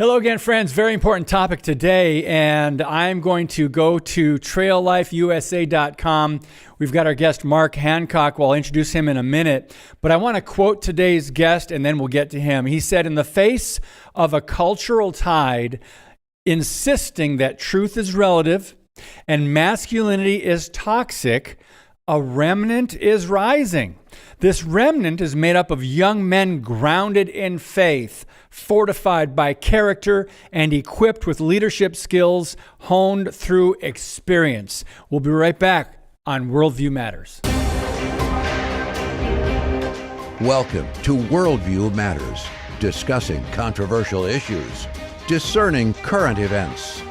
Hello again, friends. Very important topic today, and I'm going to go to traillifeusa.com. We've got our guest, Mark Hancock. Well, I'll introduce him in a minute, but I want to quote today's guest, and then we'll get to him. He said, "In the face of a cultural tide insisting that truth is relative and masculinity is toxic, a remnant is rising. This remnant is made up of young men grounded in faith, fortified by character, and equipped with leadership skills honed through experience." We'll be right back on Worldview Matters. Welcome to Worldview Matters, discussing controversial issues, discerning current events,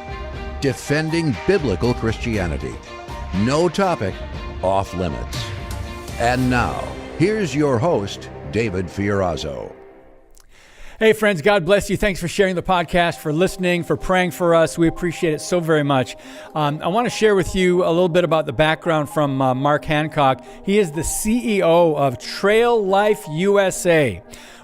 defending biblical Christianity. No topic off limits. And now, here's your host, David Fiorazzo. Hey, friends, God bless you. Thanks for sharing the podcast, for listening, for praying for us. We appreciate it so very much. I want to share with you a little bit about the background from Mark Hancock. He is the CEO of Trail Life USA.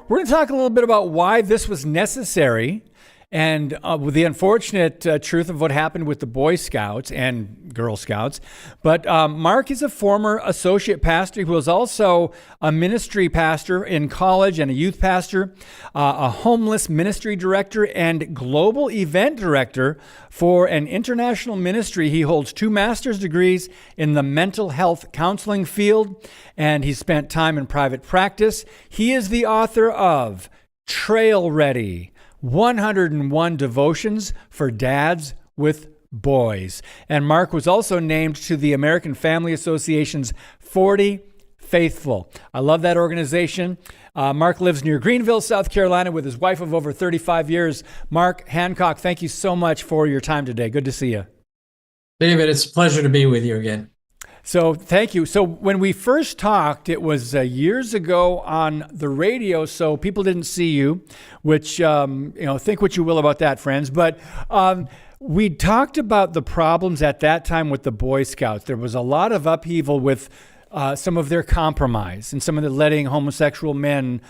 We're going to talk a little bit about why this was necessary and with the unfortunate truth of what happened with the Boy Scouts and Girl Scouts. But Mark is a former associate pastor who was also a ministry pastor in college and a youth pastor, a homeless ministry director, and global event director for an international ministry. He holds 2 master's degrees in the mental health counseling field, and he spent time in private practice. He is the author of Trail Ready: 101 Devotions for Dads with Boys. And Mark was also named to the American Family Association's 40 Faithful. I love that organization. Mark lives near Greenville, South Carolina, with his wife of over 35 years. Mark Hancock, thank you so much for your time today. Good to see you. David, it's a pleasure to be with you again. So thank you. So when we first talked, it was years ago on the radio, so people didn't see you, which, think what you will about that, friends. But we talked about the problems at that time with the Boy Scouts. There was a lot of upheaval with some of their compromise and some of the letting homosexual men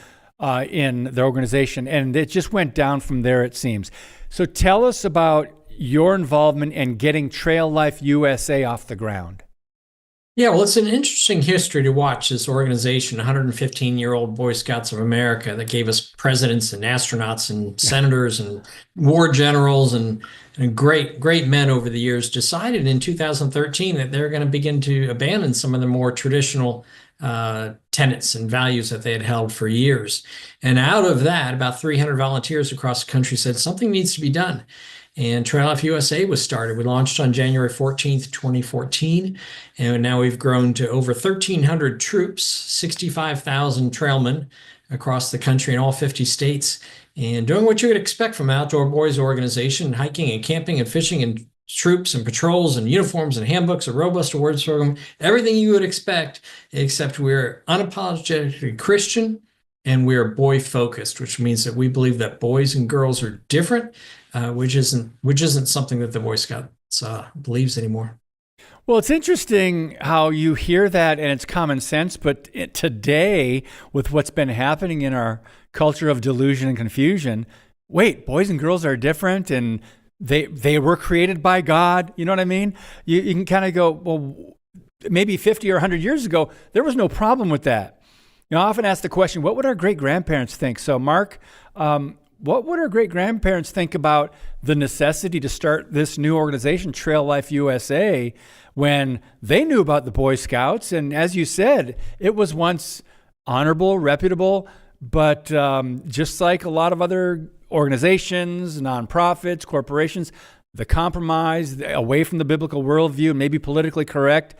in the organization. And it just went down from there, it seems. So tell us about your involvement in getting Trail Life USA off the ground. Yeah, well, it's an interesting history to watch this organization, 115-year-old Boy Scouts of America, that gave us presidents and astronauts and senators and war generals and great men over the years, decided in 2013 that they're going to begin to abandon some of the more traditional tenets and values that they had held for years. And out of that, about 300 volunteers across the country said something needs to be done. And Trail Life USA was started. We launched on January 14th, 2014, and now we've grown to over 1,300 troops, 65,000 trailmen across the country in all 50 states, and doing what you would expect from an outdoor boys organization: hiking and camping and fishing and troops and patrols and uniforms and handbooks, a robust awards program, everything you would expect, except we're unapologetically Christian and we're boy focused, which means that we believe that boys and girls are different. Which isn't something that the Boy Scouts believes anymore. Well, it's interesting how you hear that and it's common sense, but today, with what's been happening in our culture of delusion and confusion, wait, boys and girls are different and they were created by God. You know what I mean? You can kind of go, well, maybe 50 or 100 years ago, there was no problem with that. I often ask the question, what would our great-grandparents think? So, Mark, what would our great-grandparents think about the necessity to start this new organization, Trail Life USA, when they knew about the Boy Scouts? And as you said, it was once honorable, reputable, but just like a lot of other organizations, nonprofits, corporations, the compromise away from the biblical worldview, maybe politically correct.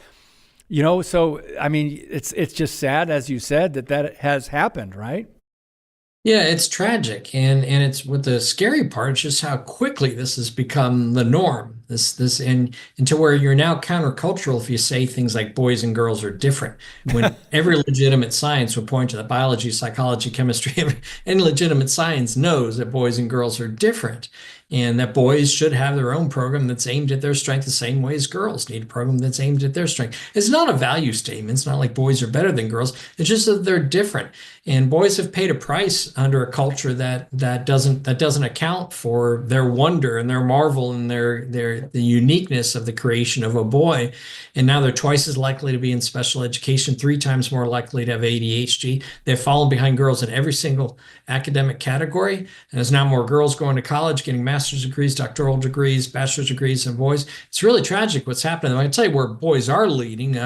So, I mean, it's just sad, as you said, that has happened, right? Yeah, it's tragic. And it's what the scary part is just how quickly this has become the norm. and to where you're now countercultural if you say things like boys and girls are different, when every legitimate science would point to that biology, psychology, chemistry, any legitimate science knows that boys and girls are different, and that boys should have their own program that's aimed at their strength the same way as girls need a program that's aimed at their strength. It's not a value statement. It's not like boys are better than girls. It's just that they're different. And boys have paid a price under a culture that doesn't account for their wonder and their marvel and the uniqueness of the creation of a boy. And now they're twice as likely to be in special education, 3 times more likely to have ADHD. They've fallen behind girls in every single academic category. And there's now more girls going to college, getting master's degrees, doctoral degrees, bachelor's degrees than boys. It's really tragic what's happening. I can tell you where boys are leading.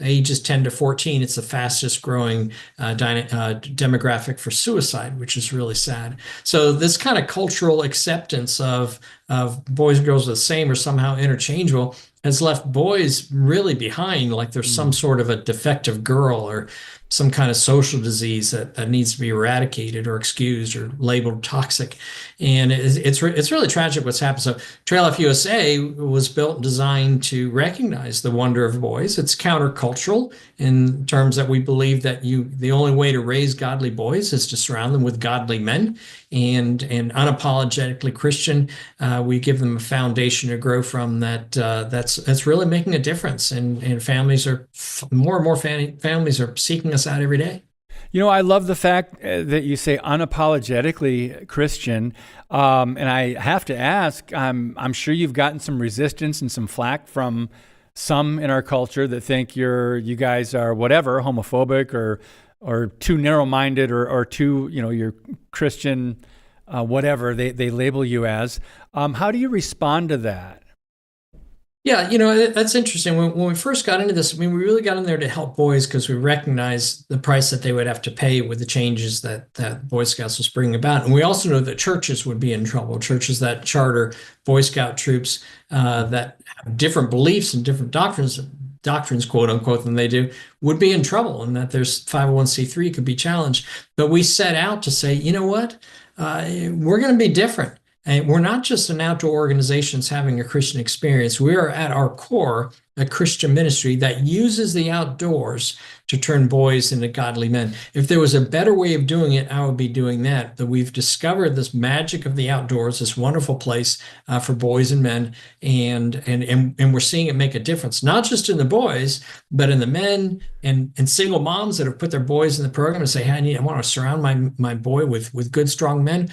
Ages 10 to 14, it's the fastest growing demographic for suicide, which is really sad. So this kind of cultural acceptance of boys and girls are the same or somehow interchangeable has left boys really behind, like there's some sort of a defective girl or some kind of social disease that needs to be eradicated or excused or labeled toxic. And it's really tragic what's happened. So Trail Life USA was built and designed to recognize the wonder of boys. It's countercultural in terms that we believe that the only way to raise godly boys is to surround them with godly men, and unapologetically Christian. We give them a foundation to grow from that's really making a difference. And families are more and more families are seeking us out every day. I love the fact that you say unapologetically Christian. And I have to ask, I'm sure you've gotten some resistance and some flack from some in our culture that think you guys are whatever, homophobic or too narrow-minded or too, you're Christian, whatever they label you as. How do you respond to that? Yeah, that's interesting. When we first got into this, we really got in there to help boys because we recognized the price that they would have to pay with the changes that Boy Scouts was bringing about. And we also know that churches would be in trouble. Churches that charter Boy Scout troops that have different beliefs and different doctrines, quote unquote, than they do, would be in trouble, and that there's 501c3 could be challenged. But we set out to say, you know what? We're going to be different. And we're not just an outdoor organization having a Christian experience. We are at our core a Christian ministry that uses the outdoors to turn boys into godly men. If there was a better way of doing it, I would be doing that. That we've discovered this magic of the outdoors, this wonderful place for boys and men, and we're seeing it make a difference, not just in the boys, but in the men and single moms that have put their boys in the program and say, hey, I want to surround my boy with good, strong men.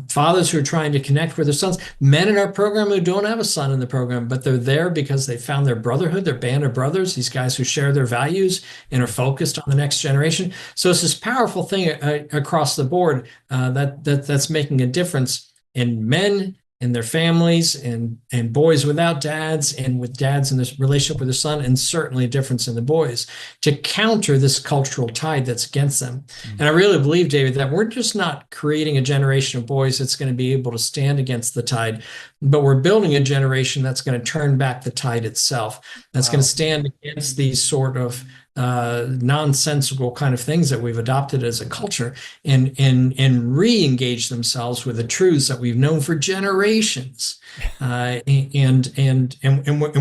Fathers who are trying to connect with their sons, men in our program who don't have a son in the program, but they're there because they found their brotherhood, their band of brothers, these guys who share their values and are focused on the next generation. So it's this powerful thing across the board that's making a difference in men and their families and boys without dads and with dads in this relationship with their son, and certainly a difference in the boys to counter this cultural tide that's against them. Mm-hmm. And I really believe, David, that we're just not creating a generation of boys that's going to be able to stand against the tide, but we're building a generation that's going to turn back the tide itself, that's going to stand against these sort of nonsensical kind of things that we've adopted as a culture and re-engage themselves with the truths that we've known for generations. And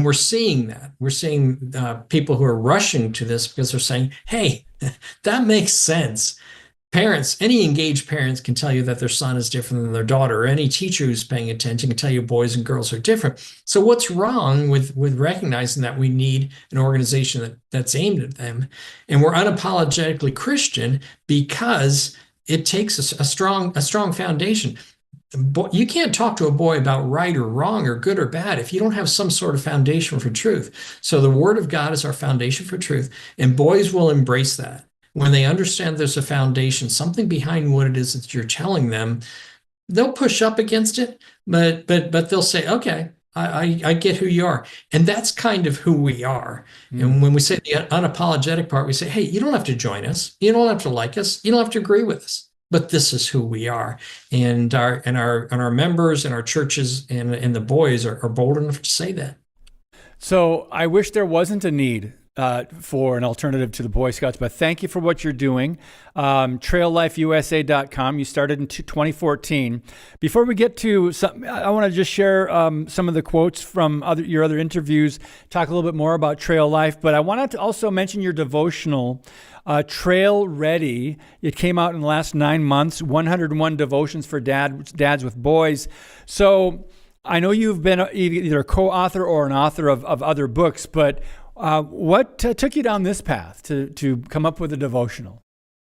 we're seeing that. We're seeing people who are rushing to this because they're saying, hey, that makes sense. Parents, any engaged parents can tell you that their son is different than their daughter, or any teacher who's paying attention can tell you boys and girls are different. So what's wrong with recognizing that we need an organization that's aimed at them? And we're unapologetically Christian because it takes a strong foundation. You can't talk to a boy about right or wrong or good or bad if you don't have some sort of foundation for truth. So the Word of God is our foundation for truth, and boys will embrace that. When they understand there's a foundation, something behind what it is that you're telling them, they'll push up against it, but they'll say, okay, I get who you are. And that's kind of who we are. Mm. And when we say the unapologetic part, we say, hey, you don't have to join us. You don't have to like us. You don't have to agree with us. But this is who we are. And our members and our churches and the boys are bold enough to say that. So I wish there wasn't a need for an alternative to the Boy Scouts. But thank you for what you're doing. TrailLifeUSA.com. You started in 2014. Before we get to some, I want to just share some of the quotes from your other interviews, talk a little bit more about Trail Life. But I wanted to also mention your devotional, Trail Ready. It came out in the last 9 months, 101 devotions for dads with boys. So I know you've been either a co-author or an author of other books, but what took you down this path to come up with a devotional?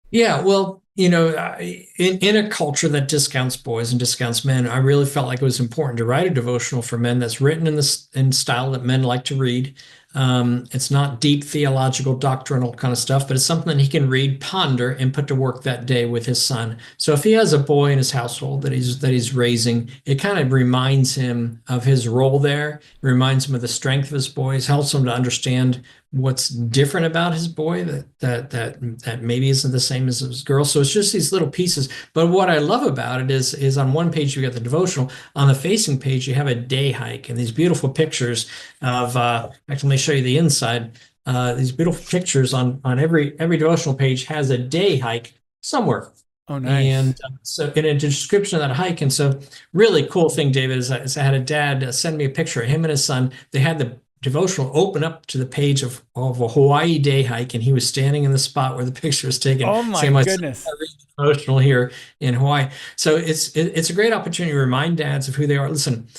Yeah, well, in a culture that discounts boys and discounts men, I really felt like it was important to write a devotional for men that's written in style that men like to read. It's not deep theological, doctrinal kind of stuff, but it's something that he can read, ponder, and put to work that day with his son. So if he has a boy in his household that he's raising, it kind of reminds him of his role there, reminds him of the strength of his boys, helps him to understand what's different about his boy that maybe isn't the same as his girl. So it's just these little pieces. But what I love about it is on one page you got the devotional, on the facing page you have a day hike and these beautiful pictures of actually let me show you the inside. These beautiful pictures on every devotional page has a day hike somewhere. Oh, nice. And so in a description of that hike. And so really cool thing, David, is I had a dad send me a picture of him and his son. They had the devotional open up to the page of a Hawaii day hike, and he was standing in the spot where the picture was taken. Oh my goodness! I read the devotional here in Hawaii, so it's a great opportunity to remind dads of who they are. Listen,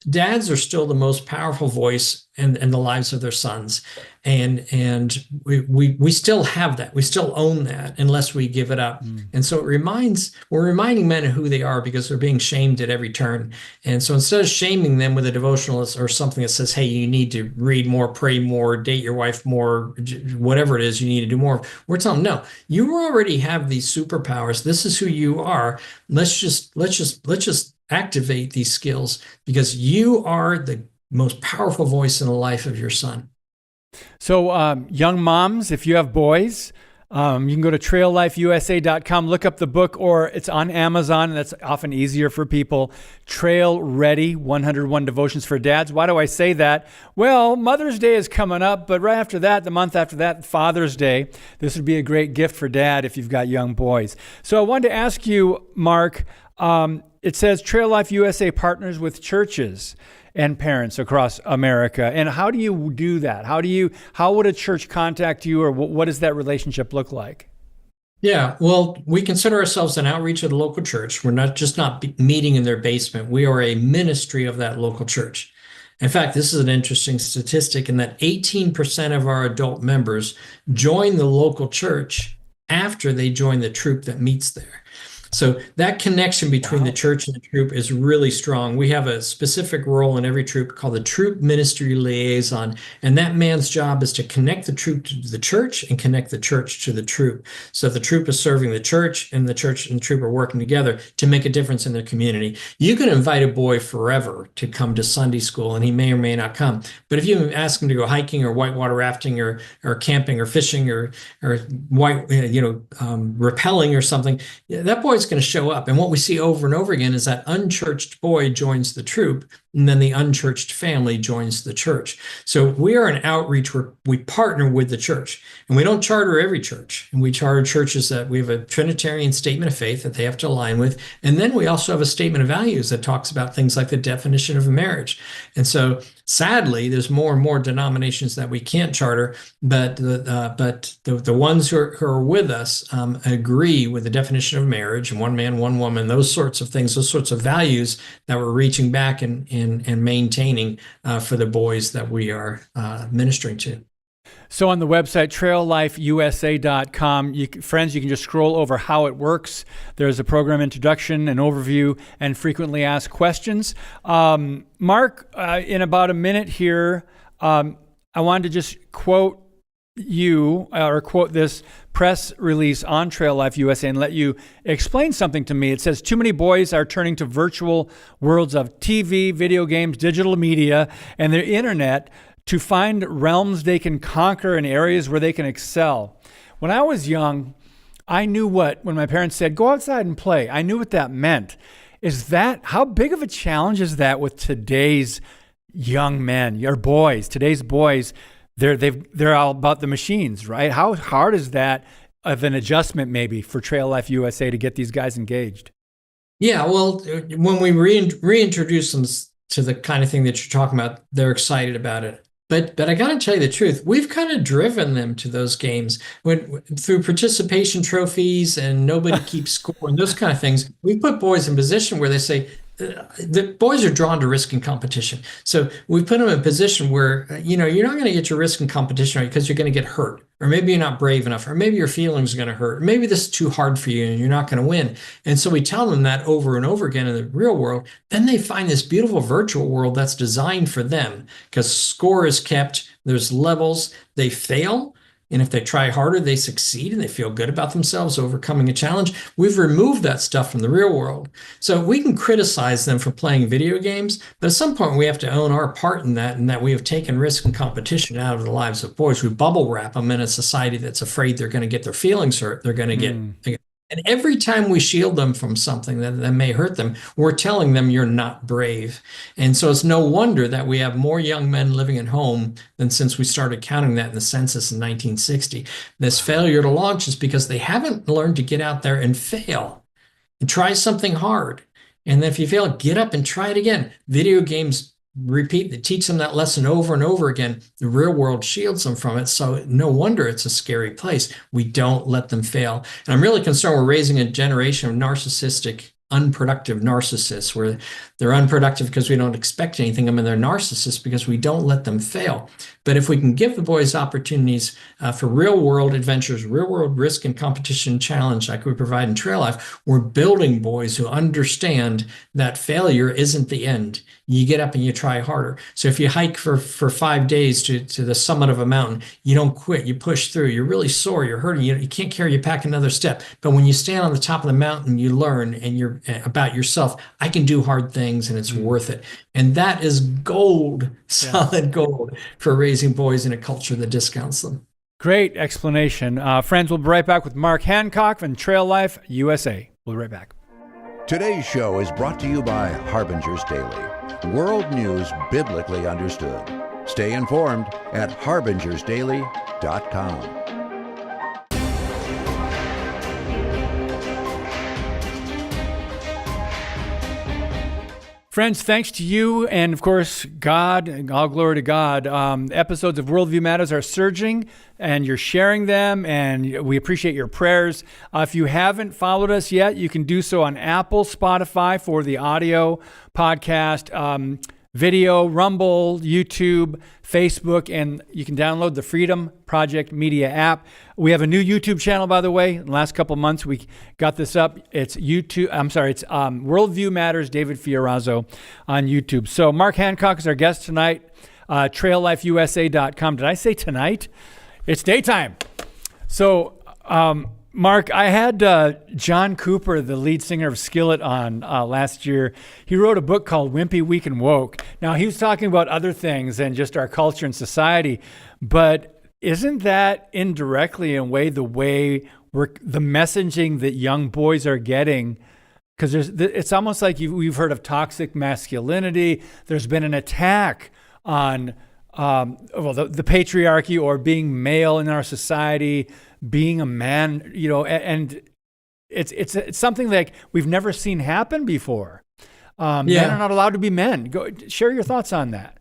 dads are still the most powerful voice in the lives of their sons, and we still have that. We still own that unless we give it up. And so we're reminding men of who they are because they're being shamed at every turn. And so instead of shaming them with a devotional or something that says, hey, you need to read more, pray more, date your wife more, whatever it is you need to do more, we're telling them, no, you already have these superpowers. This is who you are. Let's just activate these skills because you are the most powerful voice in the life of your son. So young moms, if you have boys, you can go to TrailLifeUSA.com, look up the book, or it's on Amazon. That's often easier for people. Trail Ready, 101 Devotions for Dads. Why do I say that? Well, Mother's Day is coming up, but right after that, the month after that, Father's Day. This would be a great gift for dad if you've got young boys. So I wanted to ask you, Mark, it says Trail Life USA partners with churches and parents across America. And how do you do that? How would a church contact you, or what does that relationship look like? Yeah, well, we consider ourselves an outreach of the local church. We're not meeting in their basement. We are a ministry of that local church. In fact, this is an interesting statistic in that 18% of our adult members join the local church after they join the troop that meets there. So that connection between the church and the troop is really strong. We have a specific role in every troop called the Troop Ministry Liaison, and that man's job is to connect the troop to the church and connect the church to the troop. So if the troop is serving the church and the troop are working together to make a difference in their community. You can invite a boy forever to come to Sunday school, and he may or may not come. But if you ask him to go hiking or whitewater rafting or camping or fishing or rappelling or something, that boy is going to show up. And what we see over and over again is that unchurched boy joins the troop, and then the unchurched family joins the church. So we are an outreach where we partner with the church, and we don't charter every church. And we charter churches that we have a Trinitarian statement of faith that they have to align with. And then we also have a statement of values that talks about things like the definition of a marriage. And so sadly, there's more and more denominations that we can't charter, but the ones who are with us agree with the definition of marriage and one man, one woman, those sorts of things, those sorts of values that we're reaching back and maintaining for the boys that we are ministering to. So on the website, TrailLifeUSA.com, friends, you can just scroll over how it works. There's a program introduction, an overview, and frequently asked questions. Mark, in about a minute here, I wanted to just quote you or quote this press release on Trail Life USA and let you explain something to me. It says, too many boys are turning to virtual worlds of TV, video games, digital media, and the internet to find realms they can conquer and areas where they can excel. When I was young, I knew when my parents said, go outside and play, I knew what that meant. How big of a challenge is that with today's young men, today's boys? they're all about the machines, right? How hard is that of an adjustment maybe for Trail Life USA to get these guys engaged? Yeah, well, when we reintroduce them to the kind of thing that you're talking about, they're excited about it. But I got to tell you the truth, we've kind of driven them to those games through participation trophies and nobody keeps score and those kind of things. We put boys in position where they say, the boys are drawn to risk and competition. So we put them in a position where, you're not going to get your risk and competition right because you're going to get hurt, or maybe you're not brave enough, or maybe your feelings are going to hurt, or maybe this is too hard for you and you're not going to win. And so we tell them that over and over again in the real world. Then they find this beautiful virtual world that's designed for them because score is kept, there's levels, they fail. And if they try harder, they succeed and they feel good about themselves overcoming a challenge. We've removed that stuff from the real world. So we can criticize them for playing video games, but at some point we have to own our part in that, and that we have taken risk and competition out of the lives of boys. We bubble wrap them in a society that's afraid they're going to get their feelings hurt. They're going to get. And every time we shield them from something that may hurt them, we're telling them you're not brave. And so it's no wonder that we have more young men living at home than since we started counting that in the census in 1960. This failure to launch is because they haven't learned to get out there and fail and try something hard. And then if you fail, get up and try it again. Video games teach them that lesson over and over again. The real world shields them from it. So no wonder it's a scary place. We don't let them fail. And I'm really concerned we're raising a generation of narcissistic, unproductive narcissists, where they're unproductive because we don't expect anything of them, and they're narcissists because we don't let them fail. But if we can give the boys opportunities for real world adventures, real world risk and competition challenge like we provide in Trail Life, we're building boys who understand that failure isn't the end. You get up and you try harder. So if you hike for 5 days to the summit of a mountain, you don't quit, you push through. You're really sore, you're hurting, you can't carry your pack another step. But when you stand on the top of the mountain, you learn and you're about yourself. I can do hard things and it's worth it. And that is gold, solid gold for raising boys in a culture that discounts them. Great explanation. Friends, we'll be right back with Mark Hancock from Trail Life USA. We'll be right back. Today's show is brought to you by Harbinger's Daily. World news biblically understood. Stay informed at harbingersdaily.com. Friends, thanks to you and, of course, God, all glory to God. Episodes of Worldview Matters are surging, and you're sharing them, and we appreciate your prayers. If you haven't followed us yet, you can do so on Apple, Spotify for the audio podcast, video, Rumble, YouTube, Facebook, and you can download the Freedom Project Media app. We have a new YouTube channel, by the way. In the last couple of months, we got this up. It's Worldview Matters, David Fiorazzo on YouTube. So Mark Hancock is our guest tonight, traillifeusa.com. Did I say tonight? It's daytime. So, Mark, I had John Cooper, the lead singer of Skillet, on last year. He wrote a book called Wimpy, Weak, and Woke. Now, he was talking about other things than just our culture and society, but isn't that indirectly, in a way, the messaging that young boys are getting? Because it's almost like we've heard of toxic masculinity. There's been an attack on the patriarchy, or being male in our society, being a man, and it's something like we've never seen happen before. Men are not allowed to be men. Go share your thoughts on that.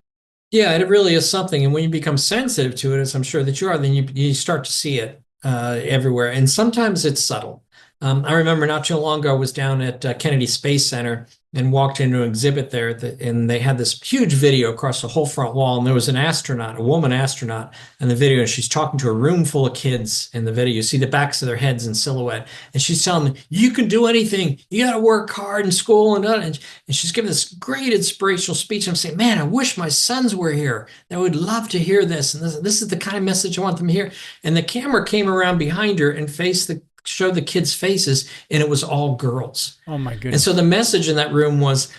Yeah, it really is something. And when you become sensitive to it, as I'm sure that you are, then you start to see it everywhere. And sometimes it's subtle. I remember not too long ago, I was down at Kennedy Space Center and walked into an exhibit there, and they had this huge video across the whole front wall, and there was a woman astronaut in the video, and she's talking to a room full of kids in the video. You see the backs of their heads in silhouette, and she's telling them, you can do anything, you got to work hard in school, and she's giving this great inspirational speech. I'm saying, man, I wish my sons were here. They would love to hear this, and this is the kind of message I want them to hear. And the camera came around behind her and showed the kids' faces, and it was all girls. Oh my goodness. And so the message in that room was,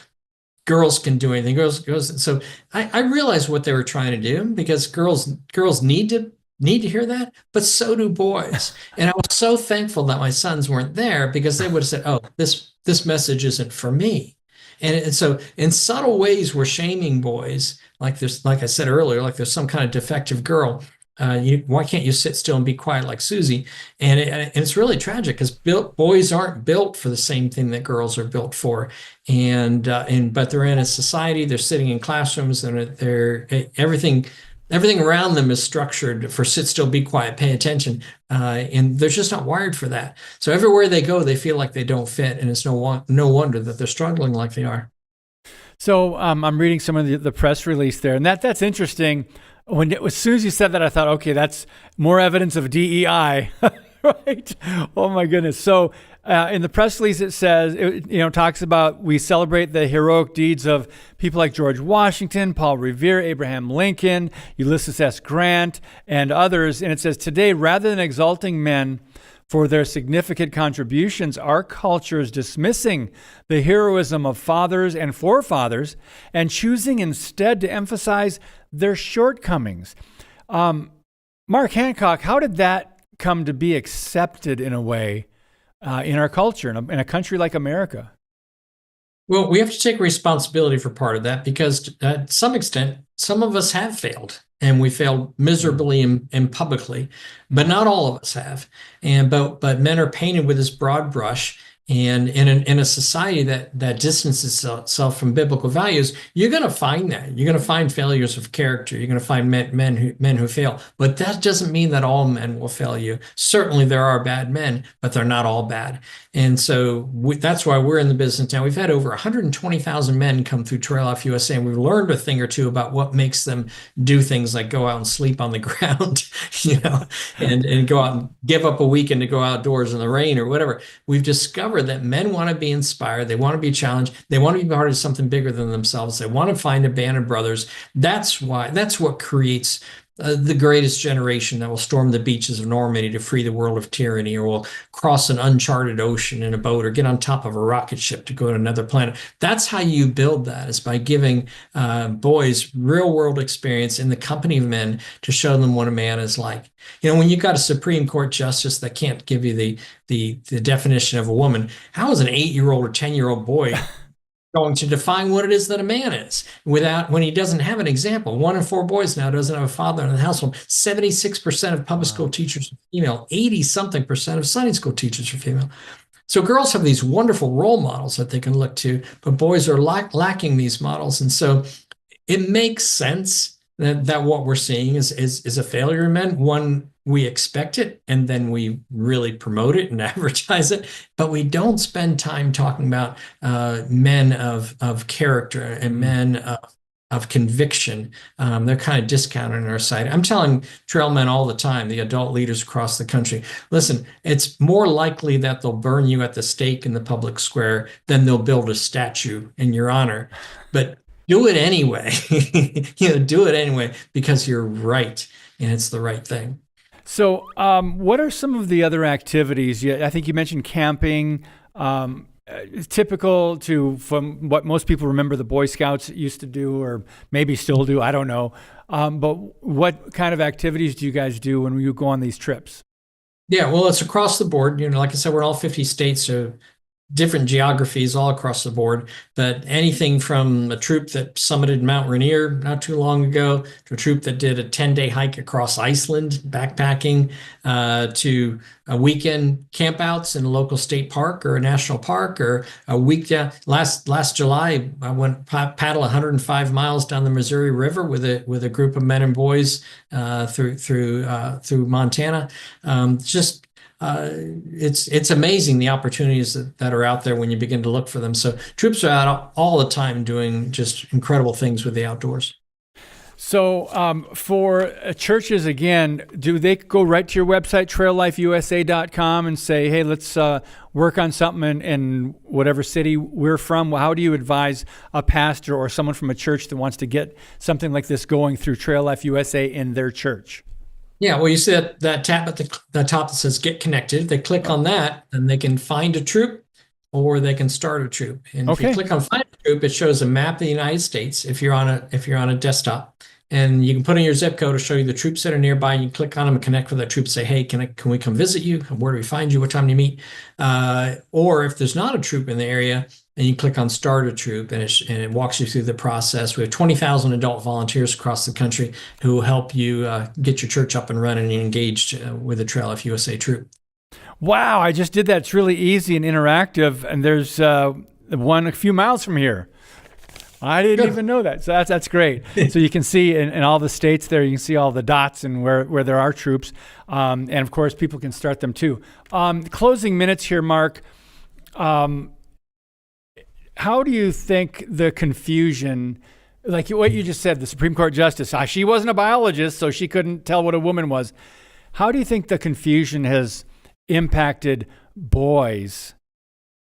girls can do anything. Girls. So I realized what they were trying to do, because girls need to hear that, but so do boys. And I was so thankful that my sons weren't there, because they would have said, oh, this message isn't for me. And so in subtle ways, we're shaming boys. Like there's, like I said earlier, like there's some kind of defective girl. Why can't you sit still and be quiet like Susie? And it's really tragic because boys aren't built for the same thing that girls are built for. But they're in a society, they're sitting in classrooms, and everything around them is structured for sit still, be quiet, pay attention. And they're just not wired for that. So everywhere they go, they feel like they don't fit. And it's no wonder that they're struggling like they are. So I'm reading some of the press release there, and that's interesting. As soon as you said that, I thought, okay, that's more evidence of DEI, right? Oh my goodness. So in the press release, it says, talks about we celebrate the heroic deeds of people like George Washington, Paul Revere, Abraham Lincoln, Ulysses S. Grant, and others. And it says, today, rather than exalting men for their significant contributions, our culture is dismissing the heroism of fathers and forefathers and choosing instead to emphasize their shortcomings. Mark Hancock, how did that come to be accepted in a way in our culture, in a country like America? Well, we have to take responsibility for part of that because to some extent, some of us have failed. And we failed miserably and publicly, but not all of us have. But men are painted with this broad brush. And in a society that distances itself from biblical values, you're going to find that. You're going to find failures of character. You're going to find men who fail. But that doesn't mean that all men will fail you. Certainly there are bad men, but they're not all bad. And so that's why we're in the business now. We've had over 120,000 men come through Trail Life USA, and we've learned a thing or two about what makes them do things like go out and sleep on the ground, and go out and give up a weekend to go outdoors in the rain or whatever. We've discovered that men want to be inspired. They want to be challenged. They want to be part of something bigger than themselves. They want to find a band of brothers. That's what creates the greatest generation that will storm the beaches of Normandy to free the world of tyranny, or will cross an uncharted ocean in a boat, or get on top of a rocket ship to go to another planet. That's how you build that, is by giving boys real world experience in the company of men to show them what a man is like. When you've got a Supreme Court justice that can't give you the definition of a woman, how is an 8-year-old or 10-year-old boy going to define what it is that a man is when he doesn't have an example? 1 in 4 boys now doesn't have a father in the household. 76% of public school teachers are female. 80-something% of Sunday school teachers are female. So girls have these wonderful role models that they can look to, but boys are lacking these models. And so it makes sense that what we're seeing is a failure in men. One, we expect it, and then we really promote it and advertise it, but we don't spend time talking about men of character and men of conviction. They're kind of discounted on our side. I'm telling trail men all the time, the adult leaders across the country, listen, it's more likely that they'll burn you at the stake in the public square than they'll build a statue in your honor. But do it anyway. Do it anyway because you're right and it's the right thing. So, what are some of the other activities? I think you mentioned camping. Typical from what most people remember the Boy Scouts used to do, or maybe still do. I don't know. But what kind of activities do you guys do when you go on these trips? Yeah, well, it's across the board. Like I said, we're in all 50 states, so different geographies all across the board, but anything from a troop that summited Mount Rainier not too long ago, to a troop that did a 10-day hike across Iceland, backpacking, to a weekend campouts in a local state park or a national park, or a week. Last July, I went paddle 105 miles down the Missouri River with a group of men and boys through Montana. It's amazing the opportunities that are out there when you begin to look for them. So troops are out all the time doing just incredible things with the outdoors. So for churches, again, do they go right to your website, traillifeusa.com, and say, hey, let's work on something in whatever city we're from? How do you advise a pastor or someone from a church that wants to get something like this going through Trail Life USA in their church? Yeah, well, you see that tab at the top that says Get Connected. If they click on that, then they can find a troop or they can start a troop. And if you click on Find a Troop, it shows a map of the United States if you're on a desktop. And you can put in your zip code to show you the troops that are nearby. And you click on them and connect with that troop and say, hey, can we come visit you? Where do we find you? What time do you meet? Or if there's not a troop in the area, and you click on Start a Troop, and it walks you through the process. We have 20,000 adult volunteers across the country who will help you get your church up and running and engaged with a Trail Life USA troop. Wow, I just did that. It's really easy and interactive, and there's one a few miles from here. I didn't even know that. So that's great. So you can see in all the states there, you can see all the dots and where there are troops. And of course, people can start them too. Closing minutes here, Mark. How do you think the confusion, like what you just said, the Supreme Court Justice, she wasn't a biologist, so she couldn't tell what a woman was. How do you think the confusion has impacted boys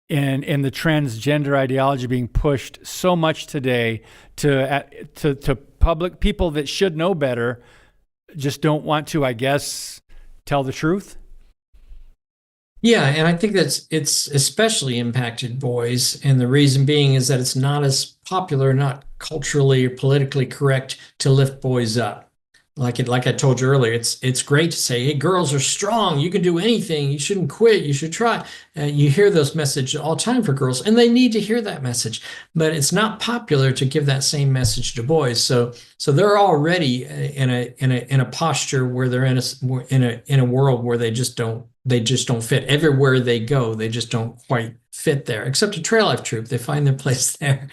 in the transgender ideology being pushed so much today to public people that should know better, just don't want to, I guess, tell the truth? Yeah, and I think it's especially impacted boys, and the reason being is that it's not as popular, not culturally or politically correct to lift boys up. Like I told you earlier, it's great to say, hey, girls are strong. You can do anything. You shouldn't quit. You should try. You hear those messages all the time for girls, and they need to hear that message. But it's not popular to give that same message to boys. So they're already in a posture where they're in a world where they just don't fit. Everywhere they go, they just don't quite fit there. Except a Trail Life troop, they find their place there.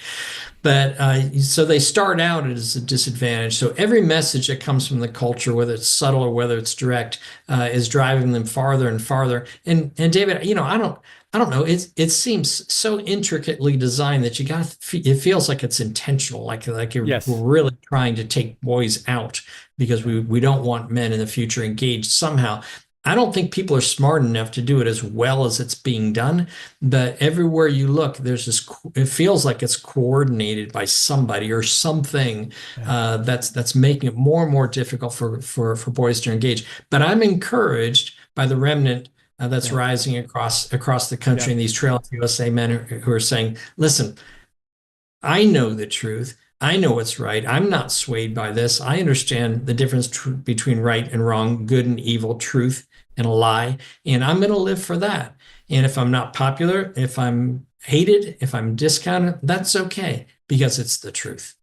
But so they start out as a disadvantage. So every message that comes from the culture, whether it's subtle or whether it's direct, is driving them farther and farther. And David, I don't know. It seems so intricately designed that it feels like it's intentional, like Yes. we're really trying to take boys out because we don't want men in the future engaged somehow. I don't think people are smart enough to do it as well as it's being done, but everywhere you look, it feels like it's coordinated by somebody or something that's making it more and more difficult for boys to engage. But I'm encouraged by the remnant that's rising across the country, and these Trail USA men who are saying, listen, I know the truth. I know what's right. I'm not swayed by this. I understand the difference between right and wrong, good and evil, truth and a lie, and I'm going to live for that. And if I'm not popular, if I'm hated, if I'm discounted, that's okay, because it's the truth.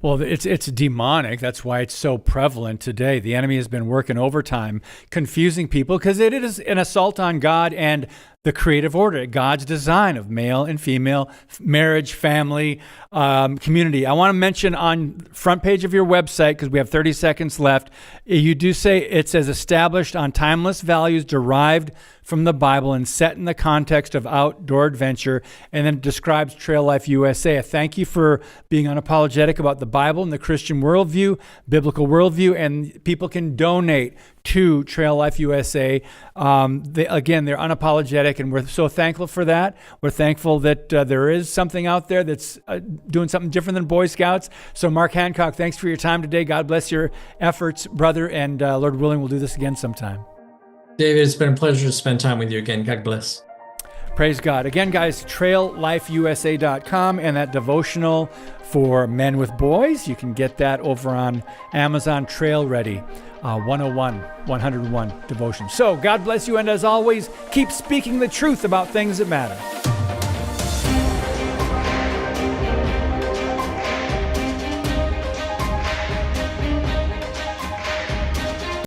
Well, it's demonic. That's why it's so prevalent today. The enemy has been working overtime, confusing people, because it is an assault on God and the creative order, God's design of male and female, marriage, family, community. I want to mention on front page of your website, because we have 30 seconds left, you do say it says established on timeless values derived from the Bible and set in the context of outdoor adventure, and then it describes Trail Life USA. Thank you for being unapologetic about the Bible and the Christian worldview, biblical worldview, and people can donate to Trail Life USA. They're unapologetic, and we're so thankful for that. We're thankful that there is something out there that's doing something different than Boy Scouts. So Mark Hancock, thanks for your time today. God bless your efforts, brother, and Lord willing, we'll do this again sometime. David, it's been a pleasure to spend time with you again. God bless. Praise God. Again, guys, traillifeusa.com, and that devotional for men with boys, you can get that over on Amazon. Trail Ready 101 devotion. So God bless you, and as always, keep speaking the truth about things that matter.